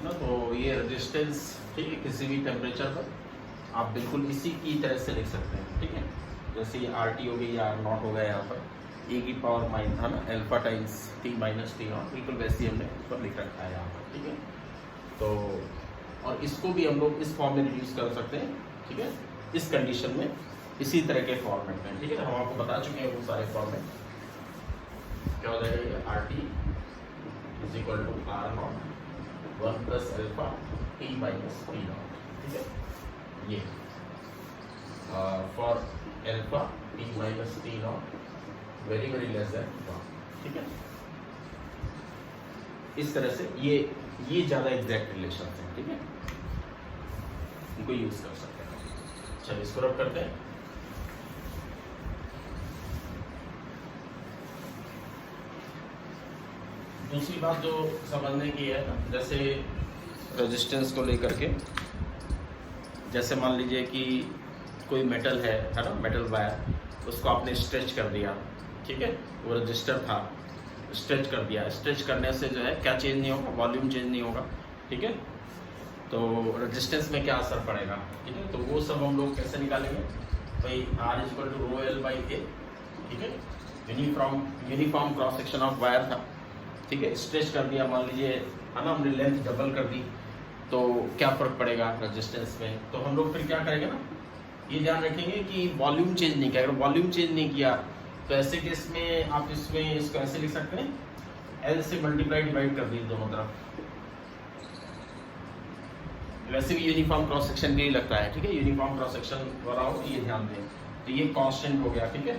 ना। तो ये रेजिस्टेंस, ठीक है, किसी भी टेम्परेचर पर आप बिल्कुल इसी की तरह से लिख सकते हैं, ठीक है। जैसे ये आर टी हो गई या आर नॉट हो गया, यहाँ पर ए की पावर माइन था ना alpha times T minus T not, बिल्कुल वैसे ही हमने इस पर लिख रखा है यहाँ पर, ठीक है। तो और इसको भी हम लोग इस फॉर्म में रिड्यूस कर सकते हैं, ठीक है, इस कंडीशन में, इसी तरह के फॉर्मेट में, ठीक है। हम आपको बता चुके हैं वो सारे फॉर्मेट। क्या हो जाएगा ये R T is equal to R naught 1 plus alpha T minus T naught, ठीक है। ये for alpha T minus T naught very very less than 1, ठीक है। इस तरह से ये ज़्यादा एग्जैक्ट रिलेशन है, ठीक है, इनको यूज कर सकते हैं। चलिए इसको रब करते हैं। दूसरी बात जो समझने की है ना, जैसे रेजिस्टेंस को लेकर के, जैसे मान लीजिए कि कोई मेटल है ना, मेटल वायर, उसको आपने स्ट्रेच कर दिया, ठीक है, वो रजिस्टर था, स्ट्रेच कर दिया। स्ट्रेच करने से जो है क्या चेंज नहीं होगा, वॉल्यूम चेंज नहीं होगा, ठीक है। तो रेजिस्टेंस में क्या असर पड़ेगा, ठीक है। तो वो सब हम लोग कैसे निकालेंगे भाई, R equal to rho L by A, ठीक है। Uniform cross section of wire था, ठीक है, स्ट्रेच कर दिया मान लीजिए, है ना, हमने लेंथ डबल कर दी, तो क्या फ़र्क पड़ेगा रेजिस्टेंस में। तो हम लोग फिर क्या करेंगे ना, ये ध्यान रखेंगे कि वॉल्यूम चेंज नहीं किया। अगर वॉल्यूम चेंज नहीं किया तो ऐसे केस में आप इसमें इसको ऐसे लिख सकते हैं, एल से मल्टीप्लाई डिवाइड कर दीजिए दोनों तरफ। वैसे भी यूनिफॉर्म क्रॉस सेक्शन के लिए लगता है, ठीक है, यूनिफॉर्म क्रॉस सेक्शन बनाओ, ये ध्यान दें। तो ये कांस्टेंट हो गया, ठीक है,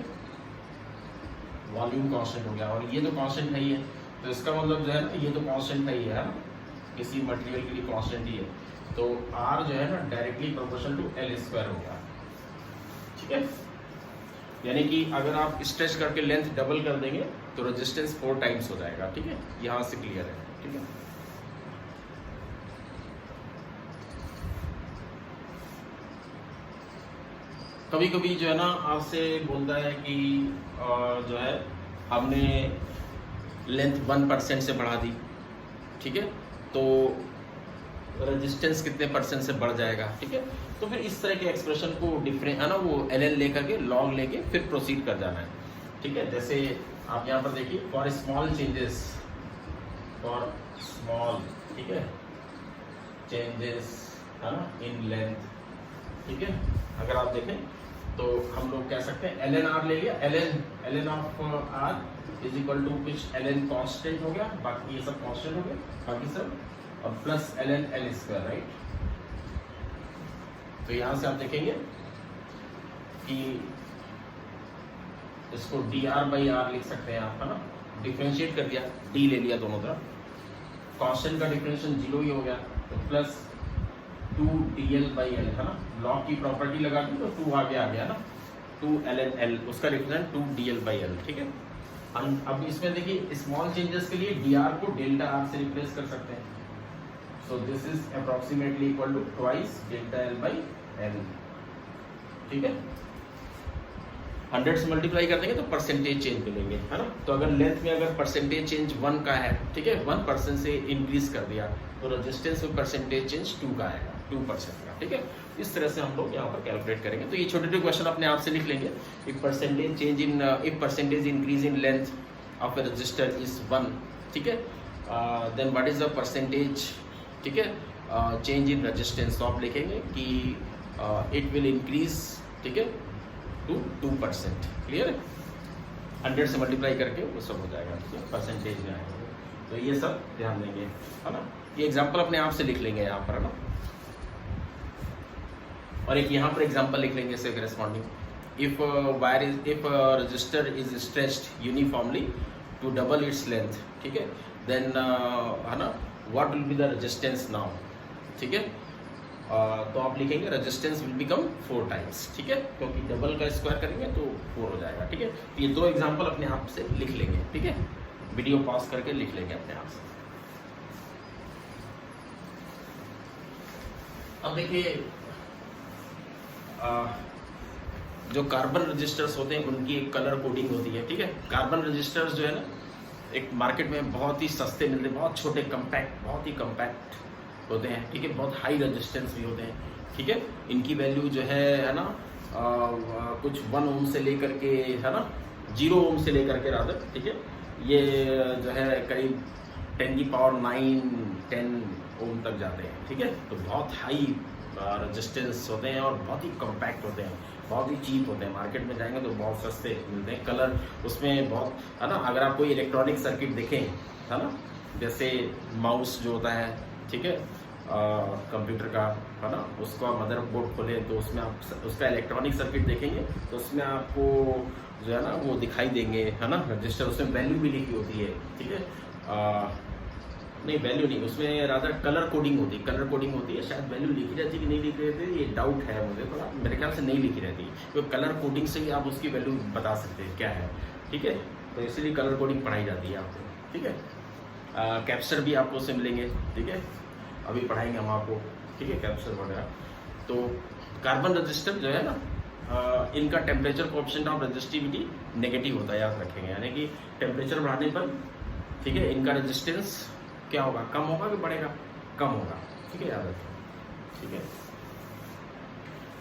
वॉल्यूम कांस्टेंट हो गया, और ये तो कांस्टेंट है ही है, तो इसका मतलब जो है ना, ये तो कांस्टेंट है ही है ना, किसी मटेरियल के लिए कांस्टेंट ही है। तो R जो है ना directly proportional to L square हो गया, ठीक है। यानी कि अगर आप स्ट्रेच करके लेंथ डबल कर देंगे तो रेजिस्टेंस 4 टाइम्स हो जाएगा, ठीक है, यहां से क्लियर है, ठीक है। कभी कभी जो है ना आपसे बोलता है कि जो है हमने लेंथ 1% से बढ़ा दी, ठीक है, तो रेजिस्टेंस कितने परसेंट से बढ़ जाएगा, ठीक है। तो फिर इस तरह के एक्सप्रेशन को डिफरेंट है ना, वो एल लेकर के लॉग लेके फिर प्रोसीड कर जाना है, ठीक है। जैसे आप यहाँ पर देखिए, for small changes, for small, ठीक है, चेंजेस, है ना, इन लेंथ, ठीक है। अगर आप देखें तो हम लोग कह सकते हैं एल एन आर ले लिया, L N of R is equal to कुछ एल एन कॉन्स्टेंट हो गया, बाकी ये सब कॉन्स्टेंट हो गया, बाकी सब, और plus L N L square, right. तो यहां से आप देखेंगे कि इसको डी आर बाई आर लिख सकते हैं आप, है ना, डिफ्रेंशिएट कर दिया, डी ले लिया दोनों तरफ, कांस्टेंट का डिफरेंशियल 0 ही हो गया, तो प्लस 2 dl बाई एल, है ना, लॉग की प्रॉपर्टी लगा दी तो 2 आगे आ गया ना, 2 ln l, उसका डिफरेंस 2 dl बाई एल, ठीक है। अब इसमें देखिए स्मॉल चेंजेस के लिए dr को डेल्टा r से रिप्लेस कर सकते हैं, so this is approximately equal to twice delta l by L, ठीक है। 100 से मल्टीप्लाई कर देंगे तो परसेंटेज चेंज मिलेंगे, है ना। तो अगर लेंथ में अगर परसेंटेज चेंज 1 का है, ठीक है, 1% से इंक्रीज कर दिया तो रेजिस्टेंस में परसेंटेज चेंज 2 का आएगा, 2% का, ठीक है। इस तरह से हम लोग यहाँ पर कैलकुलेट करेंगे। तो ये छोटे छोटे क्वेश्चन अपने आप से लिख लेंगे। If percentage change in, if percentage increase in length of a resistor is 1, ठीक है, then what is the percentage, ठीक है, चेंज इन रेजिस्टेंस। तो आप लिखेंगे कि इट विल इंक्रीज, ठीक है, टू 2%, क्लियर है। 100 से मल्टीप्लाई करके वो सब हो जाएगा, ठीक है, परसेंटेज में आएगा। तो ये सब ध्यान देंगे, है ना। ये एग्जांपल अपने आप से लिख लेंगे यहाँ पर, है ना, और एक यहाँ पर एग्जांपल लिख लेंगे इससे corresponding. If wire is, if resistor is stretched uniformly to double its length, ठीक है, देन है ना, what will be the resistance now, ठीक है। तो आप लिखेंगे रेजिस्टेंस विल बिकम 4 टाइम्स, ठीक है, क्योंकि डबल का स्क्वायर करेंगे तो 4 हो जाएगा, ठीक है। ये 2 एग्जांपल अपने आप से लिख लेंगे, ठीक है, वीडियो पॉज करके लिख लेंगे अपने आप से। अब देखिए जो कार्बन रजिस्टर्स होते हैं उनकी एक कलर कोडिंग होती है, ठीक है। कार्बन रजिस्टर्स जो है ना एक मार्केट में बहुत ही सस्ते मिलते हैं, बहुत छोटे, कम्पैक्ट, बहुत ही कम्पैक्ट, होते हैं, ठीक है, बहुत हाई रेजिस्टेंस भी होते हैं, ठीक है। इनकी वैल्यू जो है ना कुछ 1 ओम से लेकर के, है ना, 0 ओम से लेकर के रादर, ठीक है, ये जो है करीब 10 की पावर 9-10 ओम तक जाते हैं, ठीक है। तो बहुत हाई रेजिस्टेंस होते हैं और बहुत ही कॉम्पैक्ट होते हैं, बहुत ही चीप होते हैं। मार्केट में जाएंगे तो बहुत सस्ते मिलते हैं। कलर उसमें बहुत, है ना, अगर आप कोई इलेक्ट्रॉनिक सर्किट देखें, है ना, जैसे माउस जो होता है, ठीक है, कंप्यूटर का, है ना, उसका मदरबोर्ड खोले तो उसमें आप उसका इलेक्ट्रॉनिक सर्किट देखेंगे तो उसमें आपको जो है ना वो दिखाई देंगे, है ना, रजिस्टर, उसमें वैल्यू भी लिखी होती है, ठीक है। नहीं, वैल्यू नहीं, उसमें रादर कलर कोडिंग होती है, कलर कोडिंग होती है। शायद वैल्यू लिखी रहती है कि नहीं लिखी रहती है, ये डाउट है मुझे थोड़ा, मेरे ख्याल से नहीं लिखी रहती, क्योंकि कलर कोडिंग से ही आप उसकी वैल्यू बता सकते हैं क्या है, ठीक है। तो इसीलिए कलर कोडिंग पढ़ाई जाती है आपको, ठीक है। कैप्चर भी आपको उससे मिलेंगे, ठीक है, अभी पढ़ाएंगे हम आपको, ठीक है, कैप्चर वगैरह। तो कार्बन रजिस्टर जो है ना, इनका temperature coefficient of resistivity negative होता है, याद रखेंगे, यानी कि टेम्परेचर बढ़ाने पर, ठीक है, इनका रेजिस्टेंस क्या होगा, कम होगा कि बढ़ेगा, कम होगा, ठीक है, याद रखें, ठीक है।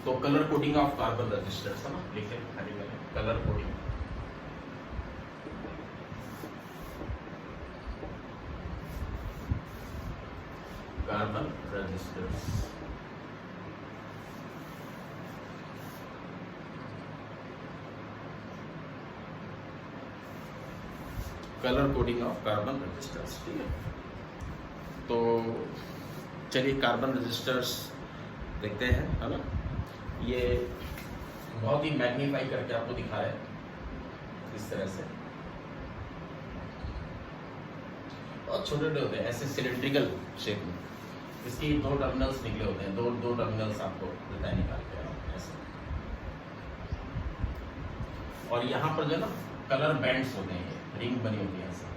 तो colour coding of carbon resistors, है ना, लिखे colour coding. Carbon resistors, colour coding of carbon resistors, ठीक है। तो चलिए कार्बन रजिस्टर्स देखते हैं, है ना। ये बहुत ही मैग्नीफाई करके आपको दिखा है इस तरह से, बहुत छोटे छोटे होते हैं, ऐसे सिलेंड्रिकल शेप में। इसकी 2 टर्मिनल्स निकले होते हैं, दो टर्मिनल्स आपको देता है निकाल के ऐसे। और यहाँ पर जो है ना कलर बैंड्स होते हैं, रिंग बनी होती है ऐसे,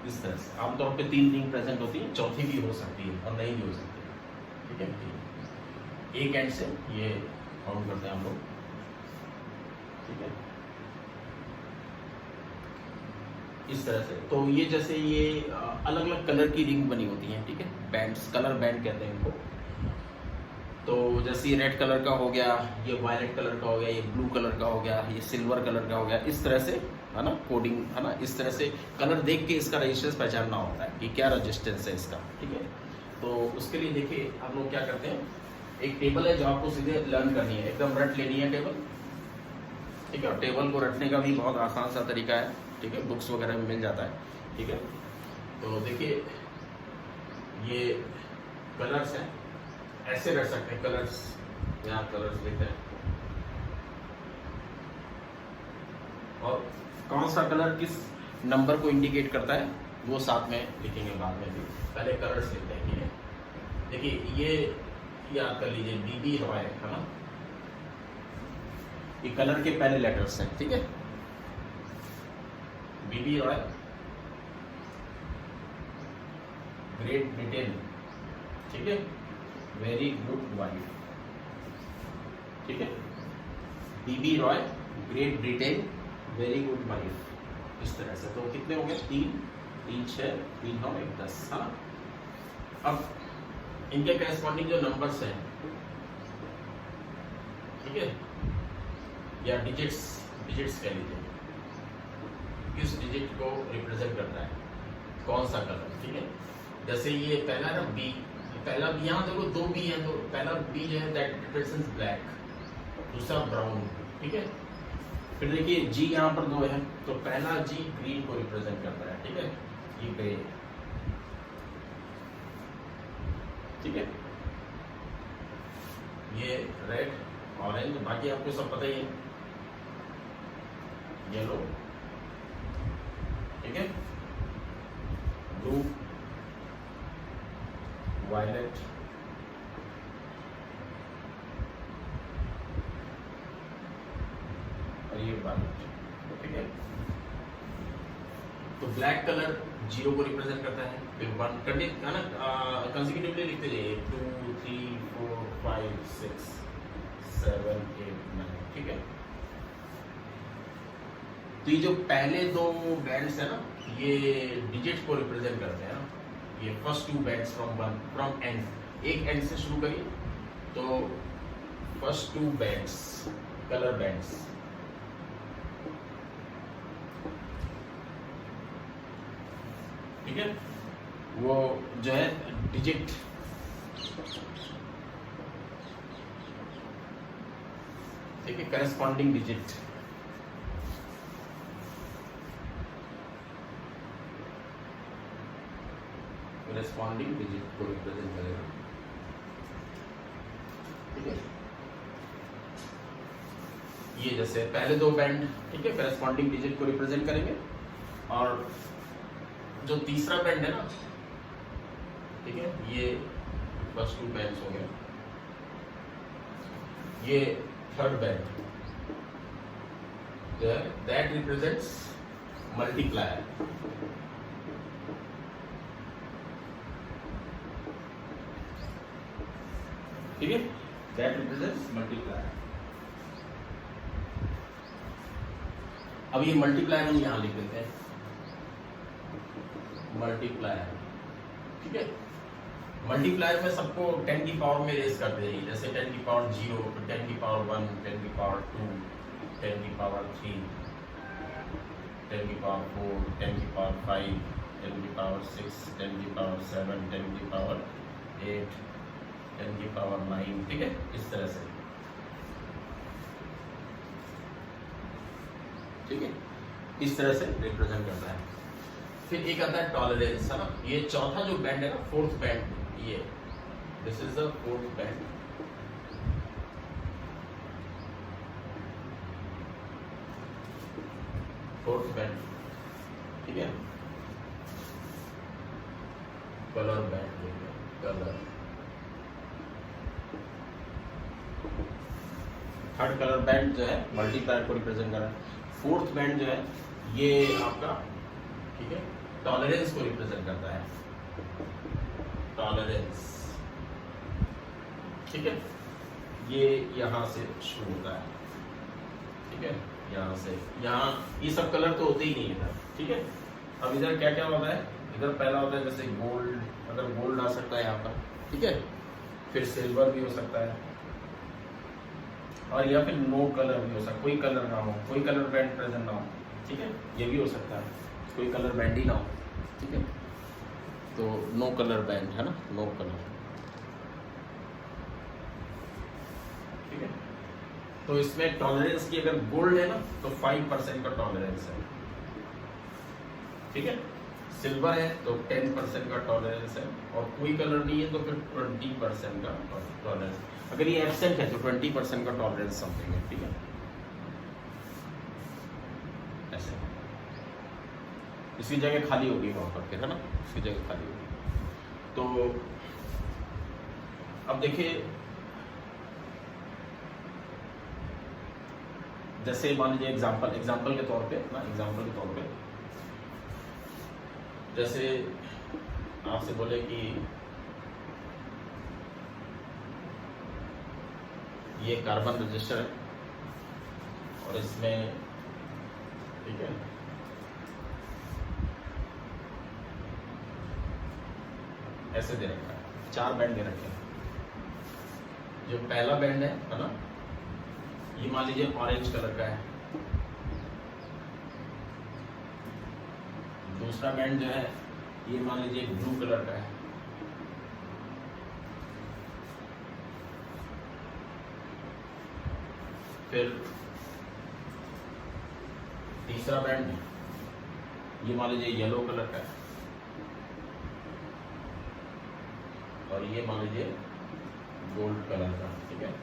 इस तरह से आमतौर पे 3 रिंग प्रेजेंट होती है, चौथी भी हो सकती है और नहीं भी हो सकती है, ठीक है। एक एंड से ये काउंट करते हैं हम लोग, ठीक है, इस तरह से। तो ये जैसे ये अलग अलग कलर की रिंग बनी होती हैं, ठीक है, बैंड्स, कलर बैंड कहते हैं इनको। तो जैसे ये रेड कलर का हो गया, ये वायलेट कलर का हो गया, ये ब्लू कलर का हो गया, ये सिल्वर कलर का हो गया, इस तरह से, है ना, कोडिंग, है ना, इस तरह से कलर देख के इसका रेजिस्टेंस पहचानना होता है कि क्या रेजिस्टेंस है इसका, ठीक है। तो उसके लिए देखिए हम लोग क्या करते हैं, एक टेबल है जो आपको सीधे लर्न करनी है, एकदम रट लेनी है टेबल, ठीक है। टेबल को रटने का भी बहुत आसान सा तरीका है, ठीक है, बुक्स वगैरह में मिल जाता है, ठीक है। तो देखिए ये कलर्स हैं, ऐसे रख सकते हैं कलर्स, यहाँ कलर्स लिखते हैं, और कौन सा कलर किस नंबर को इंडिकेट करता है वो साथ में लिखेंगे बाद में भी, पहले कलर्स लिखते हैं, ठीक है। देखिए ये याद कर लीजिए, बीबी रॉय, है ना, ये कलर के पहले लेटर्स हैं, ठीक है, बीबी रॉय, ग्रेट ब्रिटेन, ठीक है, वेरी गुड वाइफ, ठीक है, B B Roy, great Britain, very good wife, इस तरह से। तो कितने हो गए, 3, 3, 6, 3, 9, 1, 10, हाँ। अब इनके करेस्पॉन्डिंग जो नंबर्स हैं, ठीक है, या डिजिट्स कह लीजिए, किस डिजिट को रिप्रेजेंट करता है कौन सा कलर, ठीक है। जैसे ये पहला ना बी, पहला बी, यहाँ देखो 2 बी है, तो पहला बी जो है दैट रिप्रेजेंट्स ब्लैक, दूसरा ब्राउन, ठीक है। फिर देखिए जी यहाँ पर 2 है, तो पहला जी ग्रीन को रिप्रेजेंट करता है, ठीक है, ये ग्रे, ठीक है, ये रेड, ऑरेंज, बाकी आपको सब पता ही है, येलो, ठीक है, ब्लू, वायलेट, और ये वायलेट, ठीक है। तो ब्लैक कलर 0 को रिप्रेजेंट करता है, फिर 1 कंटिन्यू, है ना, कंसेक्यूटिवली लिखते जाइए, 2, 3, 4, 5, 6, 7, 8, 9, ठीक है। तो ये जो पहले दो बैंड्स है ना, ये डिजिट को रिप्रेजेंट करते हैं ना। ये first two bands from end, एक एंड से शुरू करिए। तो first two bands, colour bands, ठीक है, वो जो है डिजिट, ठीक है, करस्पॉन्डिंग डिजिट, करस्पॉन्डिंग डिजिट को रिप्रेजेंट करेगा, ठीक है। ये जैसे पहले दो बैंड, ठीक है, करस्पॉन्डिंग डिजिट को रिप्रेजेंट करेंगे, और जो तीसरा बैंड है ना, ठीक है, ये फर्स्ट टू बैंड्स हो गया, ये third band that represents multiplier, ठीक है, दैट रिप्रेजेंट्स मल्टीप्लायर। अब ये मल्टीप्लायर हम यहां लिख देते हैं, मल्टीप्लायर, ठीक है। मल्टीप्लायर में सबको 10 की पावर में रेज करते हैं, जैसे 10 की पावर 0, 10 की पावर 1, 10 की पावर 2, 10 की पावर 3, 10 की पावर 4, 10 की पावर 5, 10 की पावर 6, 10 की पावर 7, 10 की पावर 8, 10 की पावर 9, ठीक है, इस तरह से, ठीक है, इस तरह से रिप्रेजेंट करता है। फिर एक आता है टॉलरेंस, है ना, ये चौथा जो बैंड है ना, फोर्थ बैंड, ये this is the fourth band, fourth band, ठीक है, colour band, colour, third colour band जो है मल्टीप्लायर को रिप्रेजेंट कर रहा है। फोर्थ बैंड जो है ये आपका, ठीक है, टॉलरेंस को रिप्रेजेंट करता है, टॉलरेंस, ठीक है, ये यहां से शुरू होता है, ठीक है, यहां से यहां, ये सब कलर तो होते ही नहीं इधर, ठीक है। अब इधर क्या क्या होता है, इधर पहला होता है जैसे गोल्ड, अगर गोल्ड आ सकता है यहाँ पर, ठीक है, फिर सिल्वर भी हो सकता है, और या फिर नो कलर भी हो सकता है, कोई कलर ना हो, कोई कलर बैंड प्रेजेंट ना हो, ठीक है, ये भी हो सकता है, कोई कलर बैंड ही ना हो, ठीक है, तो नो कलर बैंड है ना, नो कलर, ठीक है। तो इसमें टॉलरेंस की अगर गोल्ड है ना तो 5% का टॉलरेंस है, ठीक है, सिल्वर है तो 10% का टॉलरेंस है, और कोई कलर नहीं है तो फिर 20% का टॉलरेंस, अगर ये एब्सेंट है तो 20% का टॉलरेंस समथिंग है, ठीक है, ऐसे इसकी जगह खाली होगी वहां पर, फिर है ना, इसकी जगह खाली होगी। तो अब देखिए, जैसे मान लीजिए एग्जाम्पल के तौर पे ना, एग्जाम्पल के तौर पे जैसे आपसे बोले कि ये कार्बन रजिस्टर है और इसमें, ठीक है, ऐसे दे रखा है, 4 बैंड दे रखे हैं। जो पहला बैंड है ना, ये मान लीजिए ऑरेंज कलर का है, दूसरा बैंड जो है ये मान लीजिए ब्लू कलर का है, फिर तीसरा बैंड ये मान लीजिए येलो कलर का है, और ये मान लीजिए गोल्ड कलर का, ठीक है।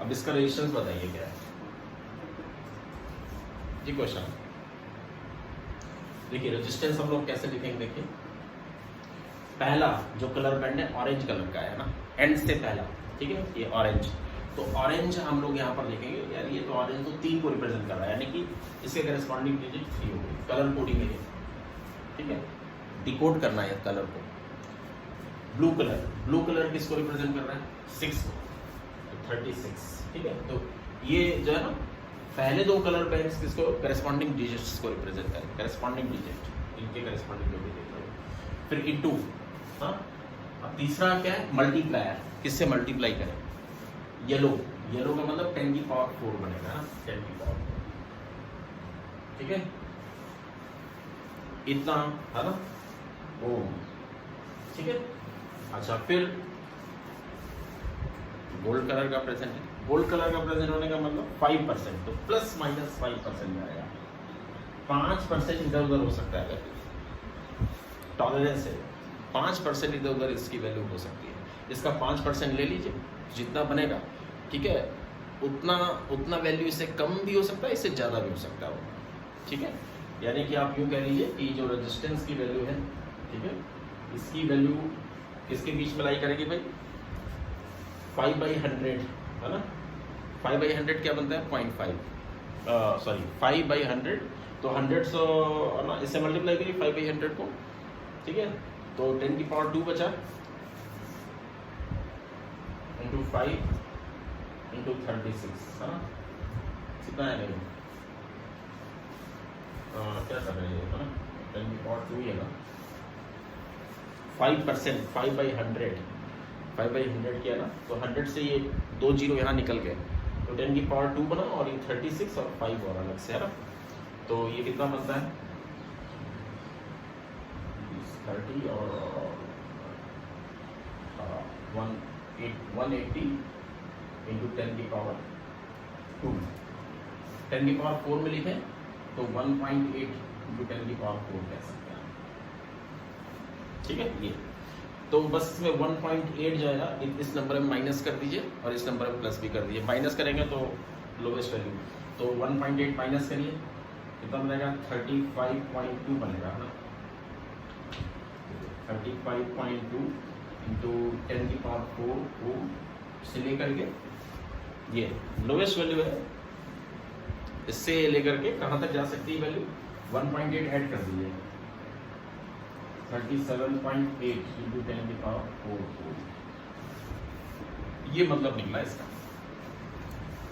अब इसका रेजिस्टेंस बताइए क्या है जी, क्वेश्चन। देखिए रेजिस्टेंस हम लोग कैसे लिखेंगे, देखिए पहला जो कलर बैंड है ऑरेंज कलर का है ना, एंड से पहला, ठीक है, ये ऑरेंज, तो ऑरेंज हम लोग यहाँ पर लिखेंगे, यार ये तो ऑरेंज तो 3 को रिप्रेजेंट कर रहा है, यानी कि इसके करस्पॉन्डिंग डिजिट 3 होगी, कलर कोडिंग है, ठीक है, डिकोड करना है कलर को। ब्लू कलर किसको रिप्रेजेंट कर रहा है, 6 को, तो 36, ठीक है। तो ये जो है ना पहले दो कलर बैंड्स किसको करेस्पॉन्डिंग डिजिट्स को रिप्रेजेंट करें, करेस्पॉन्डिंग डिजिट, इनके करेस्पॉन्डिंग जो डिजिट है। फिर इनटू, हाँ। अब तीसरा क्या है, मल्टीप्लायर, किससे मल्टीप्लाई करें, येलो, येलो का मतलब 10 की पावर 4 बनेगा ना, 10 की पावर 4, ठीक है, इतना है ना, ओ, ठीक है। अच्छा, फिर गोल्ड कलर का प्रेजेंट है, गोल्ड कलर का प्रेजेंट होने का मतलब 5%, तो प्लस माइनस 5% आएगा, 5% इधर उधर हो सकता है, टॉलरेंस है 5% इधर उधर इसकी वैल्यू हो सकती है, इसका 5% ले लीजिए, जितना बनेगा, ठीक है, उतना वैल्यू इससे कम भी हो सकता है, इससे ज़्यादा भी हो सकता है, ठीक है। यानी कि आप यूँ कह लीजिए कि जो रेजिस्टेंस की वैल्यू है, ठीक है, इसकी वैल्यू किसके बीच में लाई करेगी भाई, 5/100 है ना, 5/100 क्या बनता है, 0.5, सॉरी 5/100, तो 100 है ना, इससे मल्टीप्लाई करिए 5/100 को, ठीक है, तो 10 की पावर 2 बचा, इंटू 5 इंटू 36 है ना, कितना है भाई, क्या कर रहे हैं, है ना, 10 की पावर 2 ही है ना, 5%, 5/100 किया ना, तो 100 से ये 2 जीरो यहाँ निकल गए, तो 10 की पावर 2 बना, और ये 36 और 5 और अलग से है ना, तो ये कितना बनता है 30 और 180 इंटू 10 की पावर 2, 10 की पावर 4 में लिखें तो 1.8 इंटू 10 की पावर 4 कह सकते हैं, ठीक है। ये तो बस इसमें 1.8 जो है ना, इस नंबर में माइनस कर दीजिए और इस नंबर में प्लस भी कर दीजिए, माइनस करेंगे तो लोवेस्ट वैल्यू, तो 1.8 माइनस करिए, कितना बनेगा 35.2 बनेगा ना, 35.2 इंटू 10 की पावर 4 को से लेकर के ये लोवेस्ट वैल्यू है, इससे लेकर के कहाँ तक जा सकती है वैल्यू, 1.8 ऐड कर दीजिए, 37.8 इंटू 10 की पावर 4, ये मतलब निकला इसका,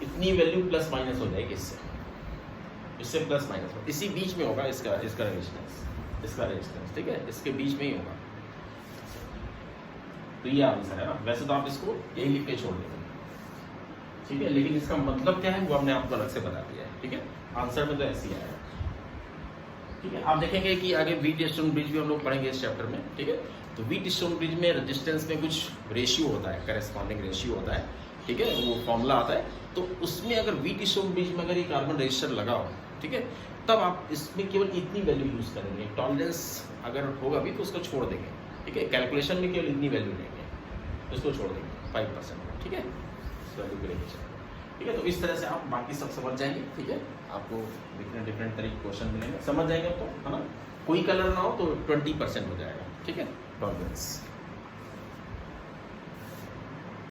इतनी वैल्यू प्लस माइनस हो जाएगी इससे प्लस माइनस, इसी बीच में होगा इसका रेजिस्टेंस, ठीक है, इसके बीच में ही होगा, तो ये आंसर है ना। वैसे तो आप इसको यही लिख के छोड़ देंगे, ठीक है, लेकिन इसका मतलब क्या है वो हमने आपको अलग से बता दिया है, ठीक है, आंसर में तो ऐसे ही आएगा, ठीक है। आप देखेंगे कि आगे व्हीट स्टोन ब्रिज भी हम लोग पढ़ेंगे इस चैप्टर में, ठीक है, तो व्हीट स्टोन ब्रिज में रेजिस्टेंस में कुछ रेशियो होता है, करेस्पॉन्डिंग रेशियो होता है, ठीक है, वो फॉर्मूला आता है, तो उसमें अगर व्हीट स्टोन ब्रिज में अगर ये कार्बन रजिस्टर लगा हो, ठीक है, तब आप इसमें केवल इतनी वैल्यू यूज़ करेंगे, टॉलरेंस अगर होगा भी तो उसको छोड़ देंगे, ठीक है, कैलकुलेशन में केवल इतनी वैल्यू लेंगे, उसको छोड़ देंगे 5%, ठीक है, इस वैल्यू के लिए, ठीक है। तो इस तरह से आप बाकी सब समझ जाएंगे, ठीक है, आपको डिफरेंट तरीके क्वेश्चन मिलेंगे, समझ जाएंगे तो, है ना, कोई कलर ना हो तो 20% हो जाएगा, ठीक है, टॉलरेंस।